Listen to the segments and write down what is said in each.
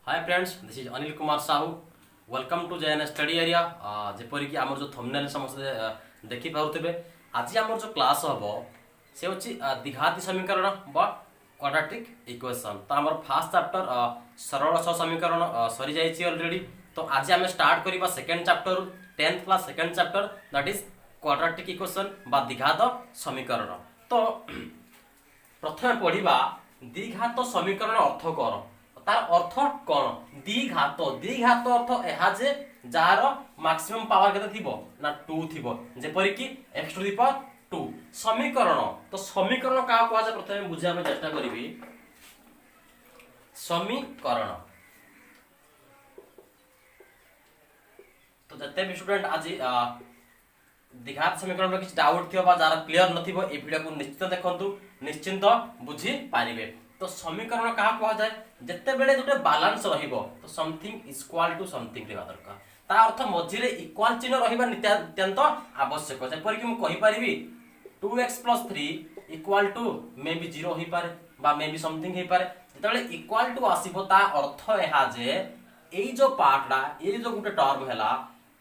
Hi friends, this is Anil Kumar Sahu. Welcome to JN study area. जेपरिक आम जो थंबनेल समस्त देखि पारुथिबे, आज आम जो क्लास हम से होची द्विघाती समीकरण बा क्वाड्रेटिक इक्वेशन। तो आम फास्ट चैप्टर सरल सह समीकरण सरी जाइए ऑलरेडी। तो आज आम स्टार्ट करबा second chapter 10th class second chapter, that is quadratic equation बा द्विघात समीकरण। तो प्रथमे पढ़िबा द्विघात समीकरण अर्थ कौन, तार अर्थ कौन। द्विघात द्विघात अर्थ एहा जे जार मैक्सिमम पावर केते थिबो ना 2 थिबो, जेपरि कि x टू द पावर 2 समीकरण। तो समीकरण का कहवा जे प्रथमे बुझिया में चेष्टा करिवि। समीकरण तो जते भी स्टूडेंट आज द्विघात समीकरण में किसी डाउट थियो बा जार क्लियर नथिबो ए वीडियो को निश्चित देखंतु, निश्चिंत बुझी पारिबे। तो समीकरण कहा कहा जाए जत्ते बेले जोटे बैलेंस रहिबो तो something is equal to something रेबा दरकार। ता अर्थ मझिरे इक्वल चिन्ह रहिबा नित्यांत आवश्यक। जेपर कि मु कहि परिबी 2x + 3 equal to may be 0 होई पारे बा मे बी समथिंग होई पारे। जेतबेले इक्वल टू आसीबो ता अर्थ एहा जे एई जो पार्टडा ए जो गुटे टर्म हैला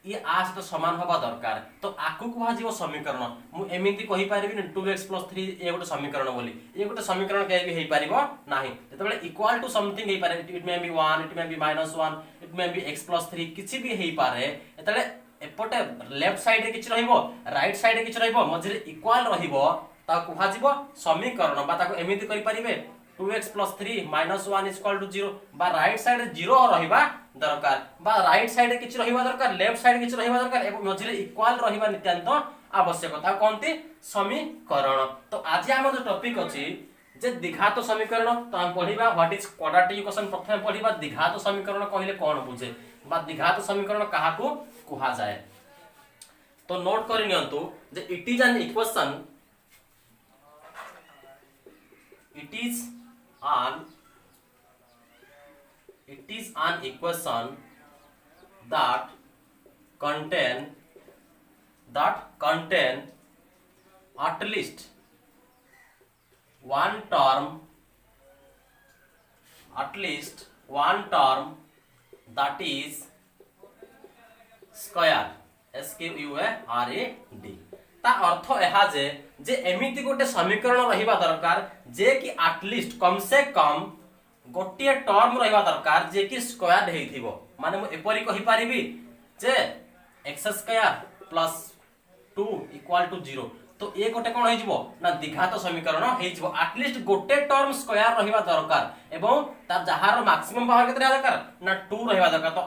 ये आ सहित समान होबा दरकार। तो आकु कुहा जीवो समीकरण। मु एमिति कहि परिबि 2x + 3 ए गुटे समीकरण बोली। ए गुटे समीकरण के भी हेई परिबो नाही। जेतबेले इक्वल टू समथिंग हेई पारे, it may be 1, it may be -1, it may be x + 3 किछि भी हेई पारे। एतले एपटे लेफ्ट साइड रे किछि रहिबो, राइट साइड रे किछि रहिबो, मझिरे इक्वल रहिबो ता कुहा जीवो समीकरण। बा ताको एमिति करि परिबे 2x + 3 -1 = 0 बा राइट साइड रे 0 रहिबा दरकार बा राइट साइड किछि रहिबा दरकार, लेफ्ट साइड किछि रहिबा दरकार एवं मझिरे इक्वल रहिबा नित्यांत आवश्यक। ता कोनती समीकरण। तो आज हम जो टॉपिक अछि जे द्विघात समीकरण। तो हम पढिबा व्हाट इज क्वाड्रेटिक इक्वेशन। प्रथमे पढिबा द्विघात समीकरण कहिले कोन बुझे बा द्विघात समीकरण काहाकू कुहा जाय। तो नोट करि नियंतु जे it is an equation, it is an equation that contain at least one term that is square, SQUARED। ता अर्थ एहा जे एमिति गोटे समीकरण रहिबा दरकार जे कि एटलीस्ट कम से कम गोटे टर्म रहिबा दरकार जे कि स्क्वायर हेइथिबो। माने मु एपरि कहि परिबि जे x² + 2 = 0। तो ए गोटे कोन हेइजिवो ना द्विघात समीकरण हेइजिवो। एटलीस्ट गोटे टर्म स्क्वायर रहिबा दरकार एवं तार जहार मैक्सिमम पावर केते रहिबा दरकार ना 2 रहिबा दरकार। तो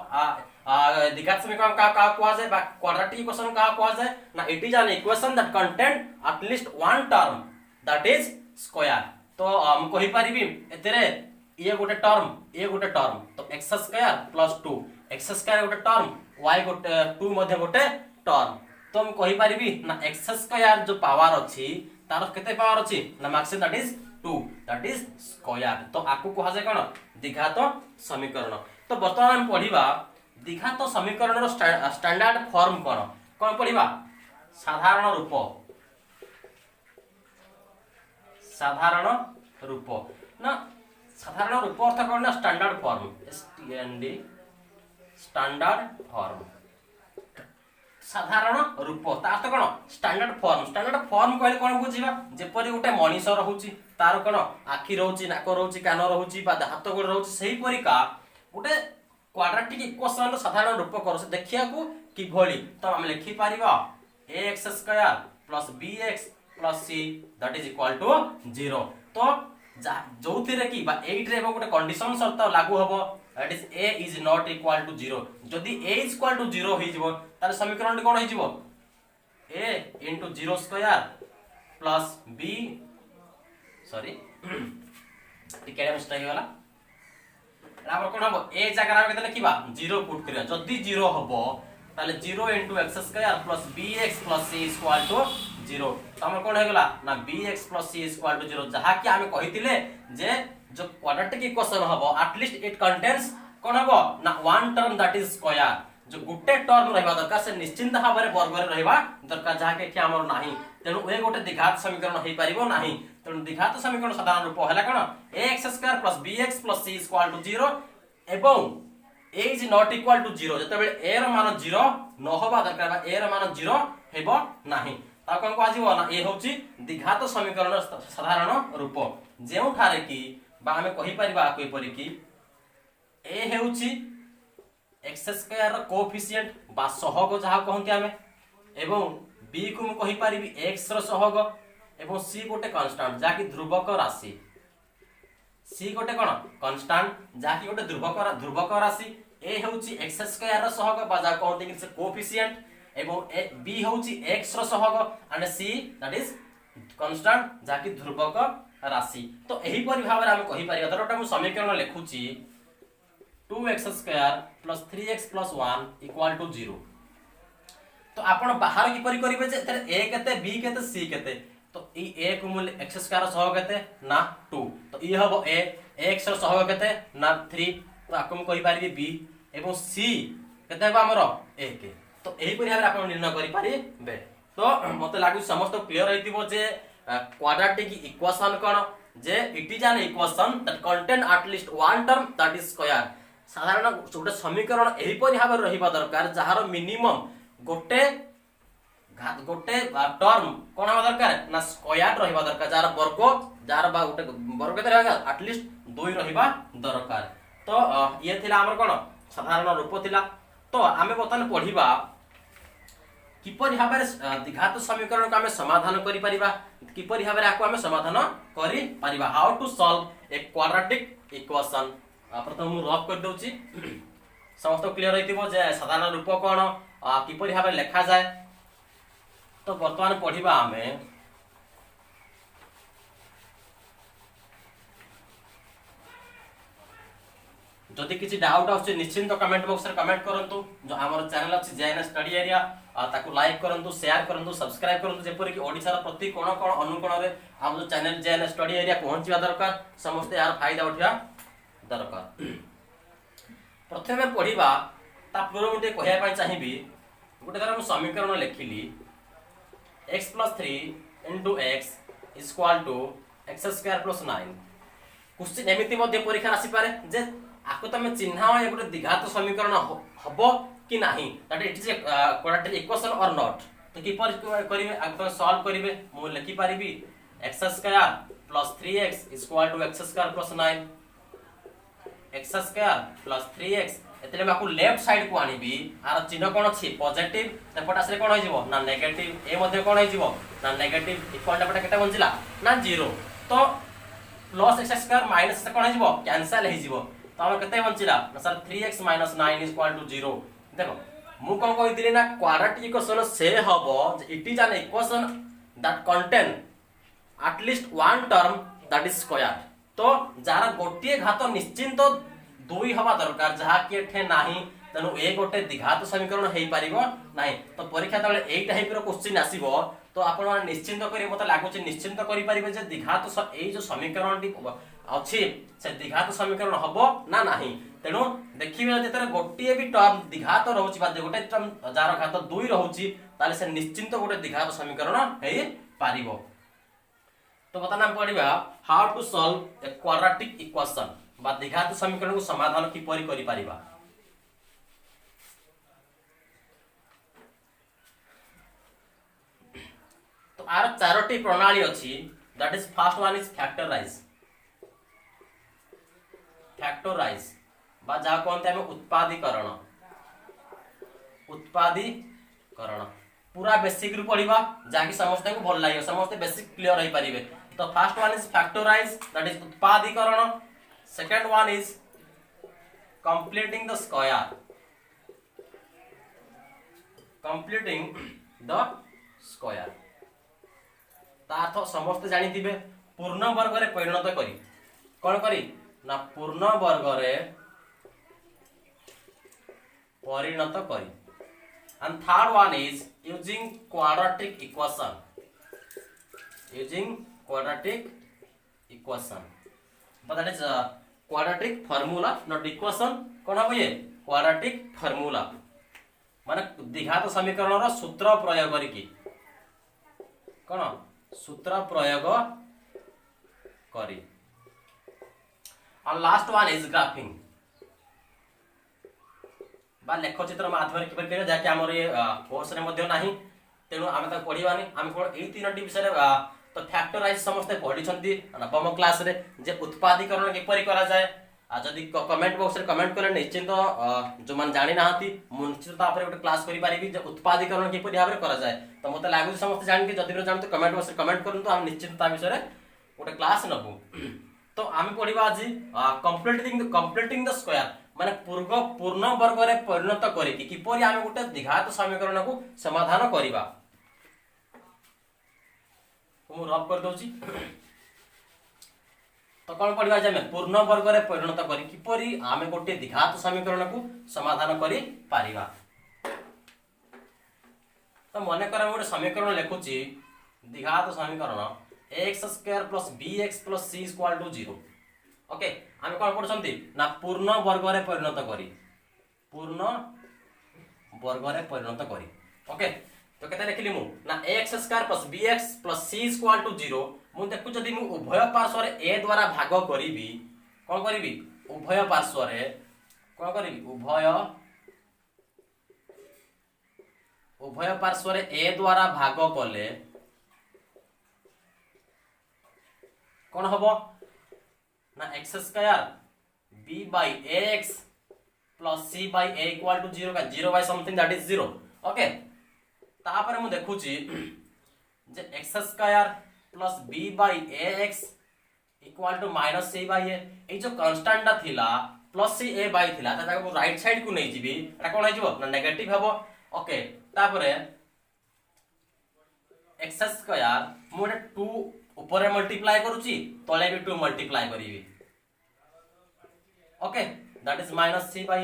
द्विघात समीकरण का कहा जाए बा क्वाड्रेटिक इक्वेशन का कहा जाए ना it is an equation that contain at least one term that is square. तो हम कहि परिबी एतरे ये गोटे टर्म तो x² + 2 x² गोटे टर्म y गोटे 2 मध्ये गोटे टर्म। तो हम कहि परिबी ना x² जो पावर अछि तार केते पावर अछि ना maximum that is 2 that is square. तो आकु कहा जाय कोन द्विघात समीकरण। तो वर्तमान हम पढिबा द्विघात समीकरण रो स्टैंडर्ड फॉर्म कोन पढिबा। साधारण रूप ना साधारण रूप अर्थ कोन ना standard form, STND standard form. साधारण रूप ता अर्थ कोन स्टैंडर्ड फॉर्म कहले कोन बुझिबा। जेपरि गोटे मनीष रहउची तार कोन आखि रहउची, नाक रहउची, कान रहउची बा हाथ गोड़ रहउची, सेही परिका गोटे क्वाड्रेटिक इक्वेशन साधारण रूप कर से देखिया को कि भली। तो हम लिखि पारिबा ax² + bx + c that is equal to 0। तो जोथिरे कि बा 8 रे गोटे कंडीशन शर्त लागू हबो that is a is not equal to 0। जदि a इज इक्वल टू 0 होई जिवो तार समीकरण कोन होई जिवो a * 0² + b सॉरी टिके मिस्टेक होला। राबर कोन हबो ए जगह रा केते लिखिबा 0 पुट करिया। जदी 0 हबो ताले 0 * x² + bx + c = 0। त हमर कोन हे गेला ना bx + c = 0, जहा कि हमें कहितिले जे जो क्वाड्रेटिक इक्वेशन हबो एटलीस्ट इट कंटेन्स कोन हबो ना one term that is square. जो गुटे टर्म रहबा दरकार से निश्चिंत भाबरे वर्ग रे रहबा दरकार, जहा के हमर नाही। तेनु ए गोटे द्विघात समीकरण हेई परिबो नाही। तेनु द्विघात समीकरण साधारण रूप हैला कोन ax² + bx + c = 0 एवं ए इज नॉट इक्वल टू 0 जतबेले ए रो मान 0 न होबा दरकार बा ए रो मान 0 हेबो नाही ता कोन को आजिबो ना ए होची द्विघात समीकरण साधारण रूप जेउ ठारे की बा हमें कहि परिबा कोइ परि की ए हेउची x स्क्वायर रो कोएफिशिएंट बा सहग जहा कहंती हमें एवं b को मु कहि परिबी x रो सहग एवं c गोटे कांस्टेंट जाकी ध्रुवक राशि c गोटे कोन कांस्टेंट जाकी गोटे ध्रुवक राशि a हेउची x स्क्वायर रो सहग बा जा कहंती कि से कोएफिशिएंट एवं b हेउची x रो सहग and c that is constant जाकी ध्रुवक राशि तो एही परि भाबरे हम कहि परिबा धरटा मु समीकरण लिखुची 2x square plus 3x plus 1 equal to 0 तो आपण बाहर की परि करिवे जे एतर a केते b केते c केते तो ई a को मूल्य x स्क्वायर सहग केते ना 2 तो ई हबो a x रो सहग केते ना 3 तो आकम कहि पारिबे b एवं c केते हबो हमरो a के तो एही परि भाबरे आपण निर्णय करि पारिबे तो मते लागु समस्त क्लियर होइतिबो जे क्वाड्रेटिक इक्वेशन कोन जे it is an equation that contain at least one term that is square साधारण गोटे समीकरण एही परि भाबरे रहिबा दरकार जहार मिनिमम गोटे टर्म कोन हबा दरकार ना स्क्वायर रहिबा दरकार जार वर्ग जार बा गोटे वर्ग केते रहगा एट लीस्ट 2 रहिबा दरकार तो ये थिला हमर कोन साधारण रूप थिला तो आमे बतन पढिबा किपरि भाबरे द्विघात समीकरण को आमे समाधान करि परिबा किपरि भाबरे आको आमे समाधान करि परिबा how to solve a quadratic equation प्रथम मु रफ कर दउची समस्त क्लियर होइतिबो जे साधारण रूप कोन किपरि भाबरे लेखा जाय तो वर्तमान पढिबा आमे जदि किछि डाउट आछे निश्चिंत कमेंट बॉक्स रे कमेंट करंतु जो हमर चैनल अछि जेएन स्टडी एरिया ताकू लाइक करंतु शेयर करंतु सब्सक्राइब करंतु जेपरि कि ओडिसा रा प्रति कोन कोन अनुकोण रे हम जो चैनल जेएन स्टडी एरिया पहुंचीबा दरकार समस्त यार फायदा उठिया दरकार प्रथमे पढिबा ता पूर्व मुटे कहया पय चाहिबी गुटे धर हम समीकरण लिखिली x + 3 * x = x square + 9 question एमिति मध्ये परीक्षा आसी पारे जे आको तमे चिन्हा ए गुटे द्विघात समीकरण हबो कि नाही that it is quadratic equation or not तो कि पर करिवे आको सॉल्व करिवे मु लिखि पारिबी x square + 3x = x square + 9 x square + 3x एतले माकू लेफ्ट साइड को आनिबी आर चिन्ह कोन अछि पॉजिटिव तपटा से कोन होई जिवो ना नेगेटिव ए मध्ये कोन होई जिवो ना नेगेटिव इक्वल तपटा केटा बंजिला ना 0 तो प्लस x स्क्वायर माइनस से कोन होई जिवो कैंसिल होई जिवो तो हम केते बंचिला ना सर 3x - 9 = 0 देखो मु कोन कहि दिले ना क्वाड्रेटिक इक्वेशन से हबो it is an equation that contain at least one term that is square तो जारा गोटिए घात निश्चिंत 2 हवा दरकार जहा कि एठे नाही तनु ए गोटे द्विघात समीकरण हेई परिबो नाही तो परीक्षा तळे एई टाइप रो क्वेश्चन आसीबो तो आपण माने निश्चिंत करी मते लागुची निश्चिंत करि परिबे जे द्विघात एई जो समीकरण टी अछि से द्विघात समीकरण हबो ना नाही तेनु देखिबे जेतरे गोटिए भी टर्म द्विघात रहउची बा गोटे टर्म जार घात 2 रहउची ताले से निश्चिंत गोटे द्विघात समीकरण हेई परिबो तो बता नाम पढिबा how to solve a quadratic equation बा द्विघात समीकरण को समाधान कि परि करि परिबा तो आर चारोटी प्रणाली अछि that is first one is factorize बा जा कोनते हम उत्पादीकरण पूरा बेसिक रु पढिबा जाकी समस्त को भल लागियो समस्त बेसिक क्लियर होई परिबे तो first one is factorise that is उत्पादीकरण second one is completing the square तार्थ समस्त जानि थिबे पूर्ण वर्ग रे परिणत करी कोन करी ना पूर्ण वर्ग रे परिणत करी and third one is using quadratic equation but that is quadratic formula not equation कोन हो ये quadratic formula माने द्विघात समीकरण रो सूत्र प्रयोग करी की कोन सूत्र प्रयोग करी and last one is graphing बा लेखचित्र माध्यम किपर करिया जाके हमर ये कोर्स रे मध्ये नाही तेणु आमे ता पढिबानी आमे कोन एई तीनोटी विषय तो फैक्टराइज समस्त पढ़ी नवम क्लास रे जे उत्पादीकरण किपरि करा जाए आ जदि कमेंट बॉक्स रे कमेंट करे निश्चित जो मान जानि नाहती मु निश्चित तापर गोटे क्लास करि पारिबी जे उत्पादीकरण किपरि भाबरे करा जाए तो मते लागु समस्त जानि के जदि जानते कमेंट बॉक्स रे कमेंट करंतु हम निश्चित ता विषय रे गोटे क्लास नबु तो आमे पढिबा आज कंप्लीटिंग द स्क्वायर माने पूर्ण वर्ग रे परिणत करी कि किपरि आमे गोटे द्विघात समीकरण को समाधान करिबा मु रब कर दउची तो कौन पढ़ा जाए पूर्ण वर्ग रे परिणत करी किपरि आमे गोटे द्विघात समीकरण को समाधान करि पारिबा तो मने कर गोटे समीकरण लिखुची द्विघात समीकरण x² + bx + c = 0 ओके आमे कौन पढछंती ना पूर्ण वर्ग रे परिणत करी ओके तो केते लिखली मु ना x² + bx + c = 0 मु देखु जदी मु उभय पार्श्व रे a द्वारा भाग करिवि कोन करिवि उभय पार्श्व रे कोन करिवि उभय पार्श्व रे a द्वारा भाग कले कोन हबो ना x² b/ax + c/a = 0 का 0 by something that is 0 okay तापर मु देखुची जे x² + b/ax = -c/a ए जो कांस्टेंट थिला +ca/ थिला ता को राइट साइड को नै जिबी एटा कोन आइजबो ना नेगेटिव हबो ओके तापर x² मु 2 ऊपर मल्टीप्लाई करूची तळे भी 2 मल्टीप्लाई करिवि okay that is -c/a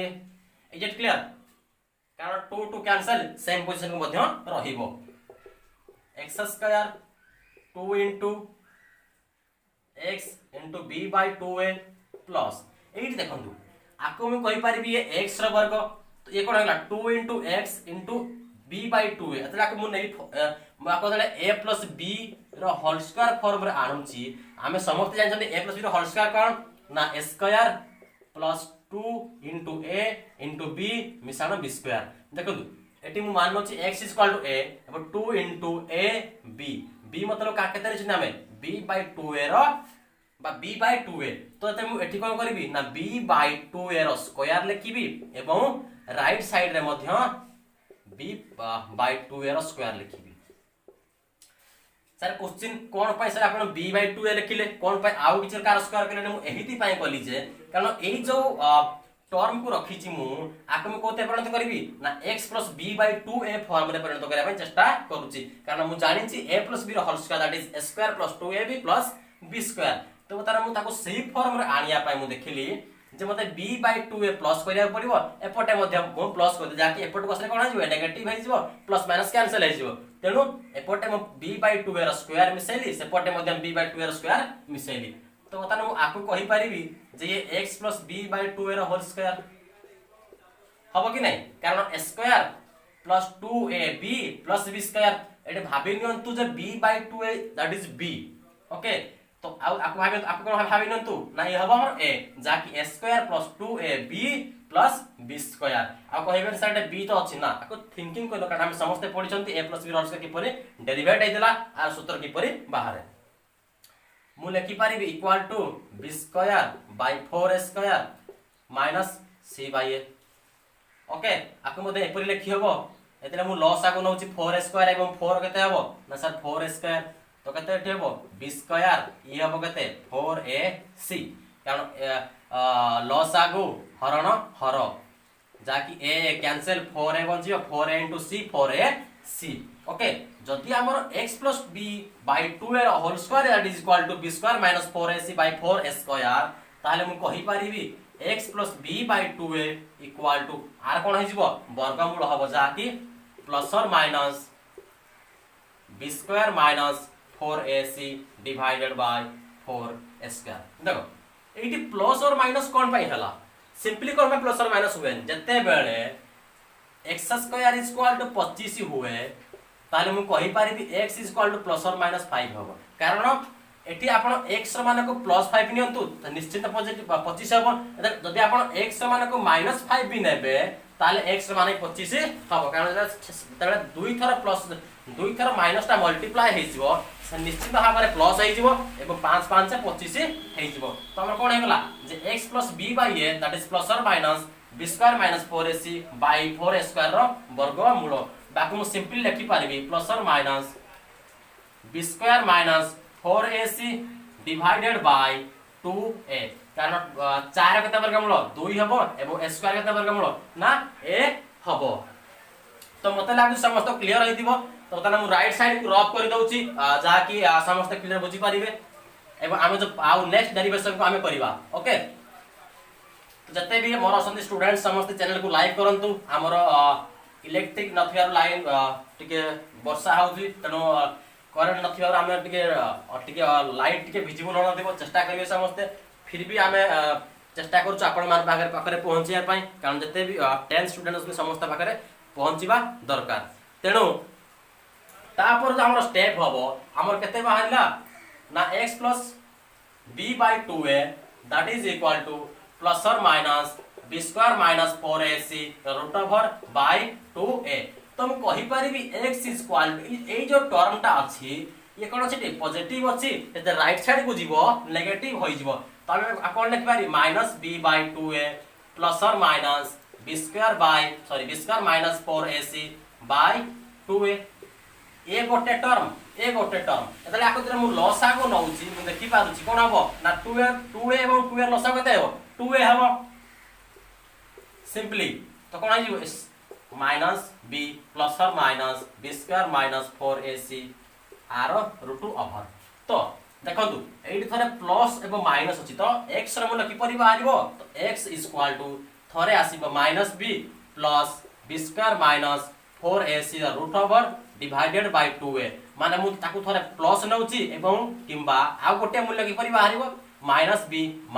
is it clear कारण 2 टू कैंसिल सेम पोजीशन को मध्य रहिबो x² 2 * x * b/2a प्लस एठी देखंतु आको मैं कहि पारिबी ये x रो वर्ग तो ये कोन होला 2 * x * b/2a अतला को मु नै आको दले a + b रो होल स्क्वायर फॉर्म रे आणुची आमे समस्त जान छथि a + b रो होल स्क्वायर कोन ना a² + 2 * a * b Misano b² देखंतु एटी मु मान नोची x = a अब 2 * a b b मतलब का केते छि नामे b/2a रो बा b/2a तो एते मु एठी कोन करबी ना b/2a रो स्क्वायर लिखिबी एवं राइट साइड रे मध्य b/2a रो स्क्वायर लिखिबी सर क्वेश्चन कोन पाई सर आपण b/2a लिखिले कोन पाई आउ किछर कार स्क्वायर करले मु एहिति पाई कली जे कारण एही जो टर्म को रखी छि मु आको में कोते परिणत करबी ना x + b/2a फॉर्म रे परिणत करिया पई चेष्टा करूची कारण मु जानि छि a + b रो whole square that is a² + 2ab + b² तो तार मु ताको सही फॉर्म रे आनिया पई मु देखिली जे मते b/2a प्लस करिया पड़िबो एपटे मध्य मु प्लस कर जाकी एपट को असले कोन आजिबो नेगेटिव हो जिवो प्लस माइनस कैंसिल हो जिवो तेनु एपटे मु b/2a रो स्क्वायर मिसेली सेपटे मध्य b/2a रो स्क्वायर मिसेली तो ताने मु आकु कहि परिबी जे ये x + b/2a रो होल स्क्वायर हबो कि नै कारण a² + 2ab + b² एटे भाबी नियंतु जे b/2a that is b okay तो आकु भाबे आकु कोन भाबी नियंतु ना ये हबो हमर a जाकी a² + 2ab + b² आ कहबे सर b तो अछि ना आकु थिंकिंग कइलो कारण हम समस्त पढि छथि a + b रो किपरि डेरिवेट आइतला आ सूत्र किपरि बाहर मु लिखि पारिबी equal to b² / 4a² - c/a okay आकु मते एपरि लिखि हबो एतले मु लॉस आकु नउची 4a² एवं 4 केते हबो ना सर 4a² तो केते एठी हबो b² ई हबो केते 4ac कारण लॉस आगु हरण हर जाकी a कैंसिल 4a बंजियो 4a * c 4ac ओके जदि हमर x + b/2a रो whole square that is equal to b² - 4ac/4a² ताले मु कहि पारिबी x + b/2a इक्वल टू आर कोन हिजबो वर्गमूल हबो जाकी प्लस और minus b² - 4ac divided by 4a² देखो एठी प्लस और माइनस कोन पाई हला सिंपली कोन में प्लस और माइनस हुए जते बेले x² = 25 हुए ताले मु कहि पारिबी x = प्लस और माइनस 5 हबो कारण एठी आपण x रो मान को +5 नियंतु त निश्चित पॉजिटिव 25 हबो जदि आपण x रो मान को -5 भी नेबे ताले x ର मान 25 हबो कारण तले दुई थर प्लस दुई थर माइनस टा मल्टीप्लाई हे जिवो से निश्चित भाव में प्लस हे जिवो एवं 5 5 25 हे जिवो तो हमर कोन हे गला जे x + b / a that is plus और माइनस b² - 4ac / 4a² रो वर्गमूल बाकी मु सिंपली लिखि पारिबी प्लस और minus b² - 4ac divided by 2a कारण 4 केते वर्गमूल 2 हबो एवं a² केते वर्गमूल ना a हबो तो मते लागु समस्त क्लियर होई दिबो तो तना मु राइट साइड को रफ कर दउची जा कि समस्त क्लियर बुझी पारिबे एवं आमे जो आउ नेक्स्ट डेरिवेशन को आमे करिबा ओके तो जते भी मोर असंती स्टूडेंट समस्त चैनल को लाइक करंतु हमर इलेक्ट्रिक नथियार लाइन टिके वर्षा होउची तनो करंट नथियार आमे टिके लाइट टिके विजिबल होना देबो चेष्टा करिवे समस्त फिर भी आमे चेष्टा करू आपण मान पाखरे पहुंचिया पई कारण जते भी 10 स्टूडेंट्स समस्त पाखरे पहुंचीबा दरकार तेणु तापर जो हमर स्टेप हबो हमर केते बाहरला ना x + b / 2a that is equal two plus और माइनस b² - 4ac √/ 2a तो हम कहि परिबी x इज इक्वल टू ए जो टर्म टा अछि ये कोन अछि पॉजिटिव अछि एते राइट साइड को जीवो नेगेटिव होई जीवो तो हम कोन लिख पारी -b / 2a प्लस और माइनस b² - 4ac / 2a ए गोटे टर्म एतले आको तरे मु लसागु नउची मु देखि पारुची कोन हबो ना 2a एवं 2a लसागु केते हबो 2a हबो सिंपली तो कोन आइ -b प्लस और माइनस b² - 4ac आर √/ तो देखंतु एठी थरे प्लस एवं माइनस अछि तो x र मूल्य किपरि बाहरिबो तो x = थरे आसीबो -b plus b² - 4ac √/ divided by 2a माने मु ताकू थरे प्लस नउची एवं किंबा आ गोटे मूल्य किपरि बाहरिबो -b -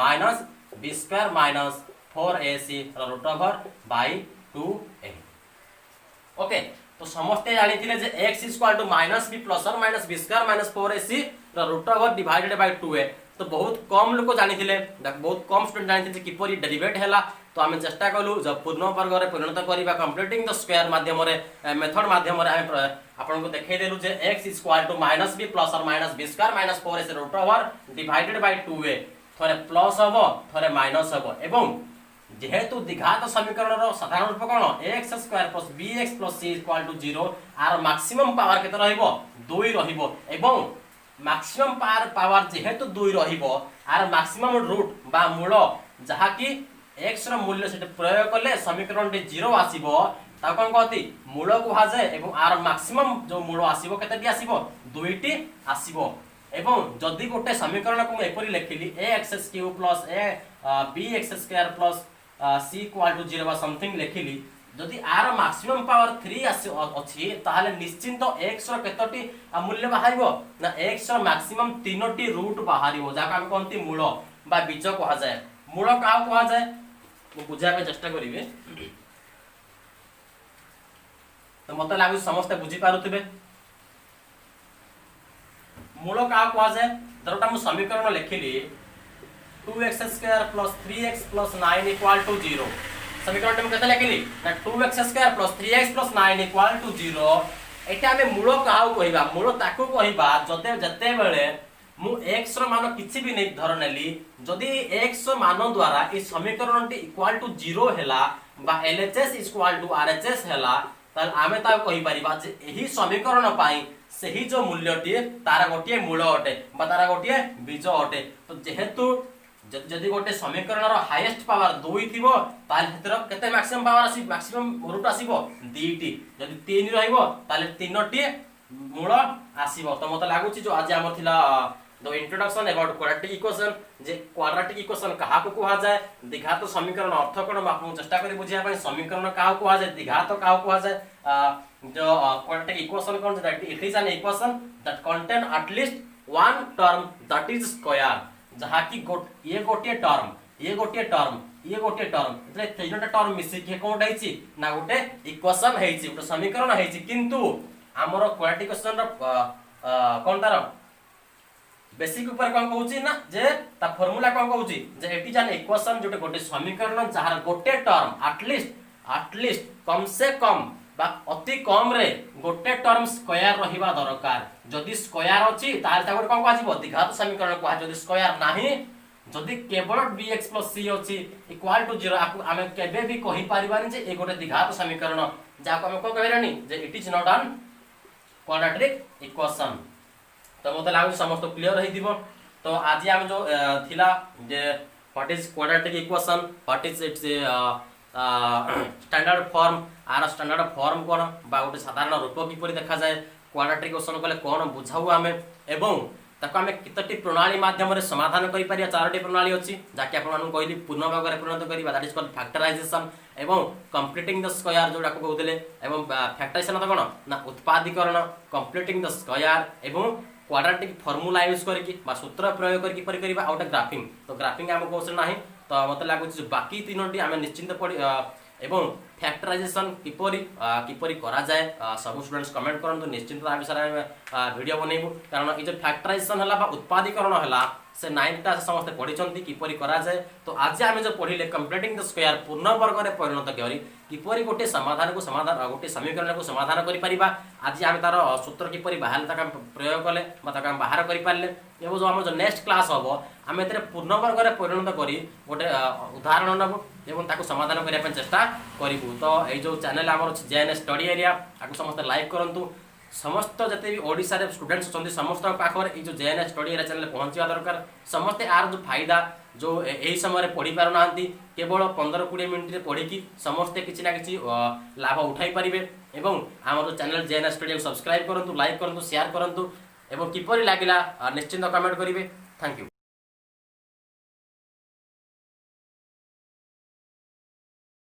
b² - 4ac √/ by 2a okay तो समस्ते जानि थिले जे x = -b प्लस और minus b² - 4ac √/ divided by 2a तो बहुत कम लोग जानि थिले बहुत कम स्टूडेंट जानि थिले किपरि डेरिवेट हैला तो आमे चेष्टा कलु जब पूर्ण वर्ग रे परिणत करिबा कंप्लीटिंग द स्क्वायर माध्यम रे मेथड माध्यम रे आमे आपन को देखाई देलु जे x = -b प्लस और minus b² - 4ac √/ divided by 2a थरे प्लस हबो थरे माइनस हबो एवं जेहेतु द्विघात समीकरण रो साधारण रूप कोन ax² + bx + c = 0 आर मैक्सिमम पावर केते रहइबो 2 रहइबो एवं मैक्सिमम पावर जेहेतु 2 रहइबो आर मैक्सिमम रूट बा मूल जहा कि x रो मूल्य सेटे प्रयोग करले समीकरण 0 आसीबो ता कोन कहती मूल को हा जाय एवं आर मैक्सिमम जो मूल आसीबो केतेटी आसीबो 2 टी आसीबो एवं जदी गोटे समीकरण को एपरि लेखिली ax³ + bx² + c = 0 बा समथिंग लेखिली जदी आर मैक्सिमम पावर 3 अछि ताहाले निश्चिंत x रो केतोटी मूल्य बाहारिबो ना x रो मैक्सिमम 3टी रूट बाहारिबो जाका हम कोनती मूल बा बीज कहा जाय मूल का कहा जाय मु बुझा पे चेष्टा करिवे तो मते लागु समस्त बुझी पारुथिबे मूल का कहा जाय दरटा मु समीकरण लेखिली 2x² + 3x + 9 = 0 समीकरण हम केते लेखिली ना 2x² + 3x + 9 = 0 एटा हमें मूल काहू कहिबा मूल ताकू कहिबा जते बेले मु x रो मान किछि भी नै धर नेली जदी x रो मान द्वारा ई समीकरणटी इक्वल टू 0 हैला बा LHS = RHS हैला त आमे ता कहि परिबा जे एही समीकरण पाई सही जो मूल्यटी तारा गोटिए मूल अटे बा तारा गोटिए बीज अटे तो जेहेतु जदी गोटे समीकरण रो हाईएस्ट पावर 2 थिबो ताल हेतर केते मैक्सिमम पावर आसी मैक्सिमम रूट आसीबो 2 टी जदी 3 रहइबो ताले 3टी मूल आसीबो तो मते लागुची जो आज हमर थिला the introduction about quadratic equation J quadratic equation कहा को कहा जाय द्विघात समीकरण अर्थ कोन आपन चेष्टा करी बुझिया पय समीकरण कहा को कहा जाय द्विघात कहा को कहा जाय जो quadratic equation cone that it is an equation that contain at least one term that is square जहा की ये गोटे टर्म एतले तीनटा टर्म मिसी के कोन हैछि ना गोटे इक्वेशन हैछि गोटे समीकरण हैछि किंतु हमर क्वाड्रेटिक इक्वेशन रो कोन तार बेसिक ऊपर कोन कहउछि ना जे ता फार्मूला कोन कहउछि जे एटी जान इक्वेशन जोटे गोटे समीकरण जहार गोटे टर्म एट लीस्ट आटलिस्ट कम से कम बा अति कम रे गोटे टर्म स्क्वायर रहिबा दरकार जदि स्क्वायर अछि ताले ताको कोन कहजिवो द्विघात समीकरण कहै जदि स्क्वायर नाही जदि केवल bx + c अछि इक्वल टू 0 आमे केबे भी कहि परिबानी जे ए गोटे द्विघात समीकरण जाको आमे को कहरानी जे it is not an quadratic equation. तो मते लागु समस्त क्लियर रही दिबो। तो आज हम जो थिला जे what is quadratic equation what is its standard form आर स्टैंडर्ड फॉर्म कोन बा गोटे साधारण रूप किपरि देखा जाए क्वाड्रेटिक इक्वेशन कले कोन बुझाउ आमे एवं ताको आमे कितटी प्रणाली माध्यम रे समाधान करि पारिया चारटी प्रणाली अछि जाके आपण मानु कहली पूर्ण भाग रे परिणत करिबा दैट इज कॉल्ड फैक्टराइजेशन एवं कंप्लीटिंग द स्क्वायर जोडा को कहउतले एवं फैक्टराइजेशन त कोन ना उत्पादीकरण कंप्लीटिंग द स्क्वायर एवं क्वाड्रेटिक फार्मूला यूज करके बा सूत्र प्रयोग करके परि करिबा आउट ग्राफिंग। तो ग्राफिंग हम कोर्स नाही तो मते लागु जे बाकी तीनोटी आमे निश्चिंत पड़ी एवं फैक्टराइजेशन किपरि किपरि करा जाए सब स्टूडेंट्स कमेंट करंतु निश्चिंत आ विषय वीडियो बनेबु कारण ए जे फैक्टराइजेशन हला बा उत्पादीकरण हला से 9टा से समस्त पढिचंती किपरि करा जाए। तो आज आमे जो पढिले कंप्लीटिंग द स्क्वायर पूर्ण वर्ग रे परिणत करी किपरि गोटे समाधान को समाधान गोटे समीकरण को समाधान करि परिबा आज आमे तार सूत्र किपरि बाहर तक प्रयोग कले बा तक बाहर करि पारले एवं जो हमर जो नेक्स्ट क्लास हबो आमे एतरे पूर्ण वर्ग रे परिणत करी गोटे उदाहरण नबो एवं ताको समाधान करिया पे चेष्टा करिबु। तो ए जो चैनल हमर जेएनएस स्टडी एरिया आको समस्त लाइक करंतु समस्त जते भी ओडिसा रे स्टूडेंट्स छथि समस्त पाखर ए जो जेएनएस स्टडी एरिया चैनल पहुंचिया दरकार समस्त आर जो फायदा जो एही समय रे पढी पारु नांती केवल 15-20 मिनिट रे पढी की समस्त किछि ना किछि लाभ उठाई परिबे एवं हमर चैनल जेएनएस स्टडी को सब्सक्राइब करंतु लाइक करंतु शेयर करंतु एवं किपरि लागिला निश्चिंत कमेंट करिवे। Thank you.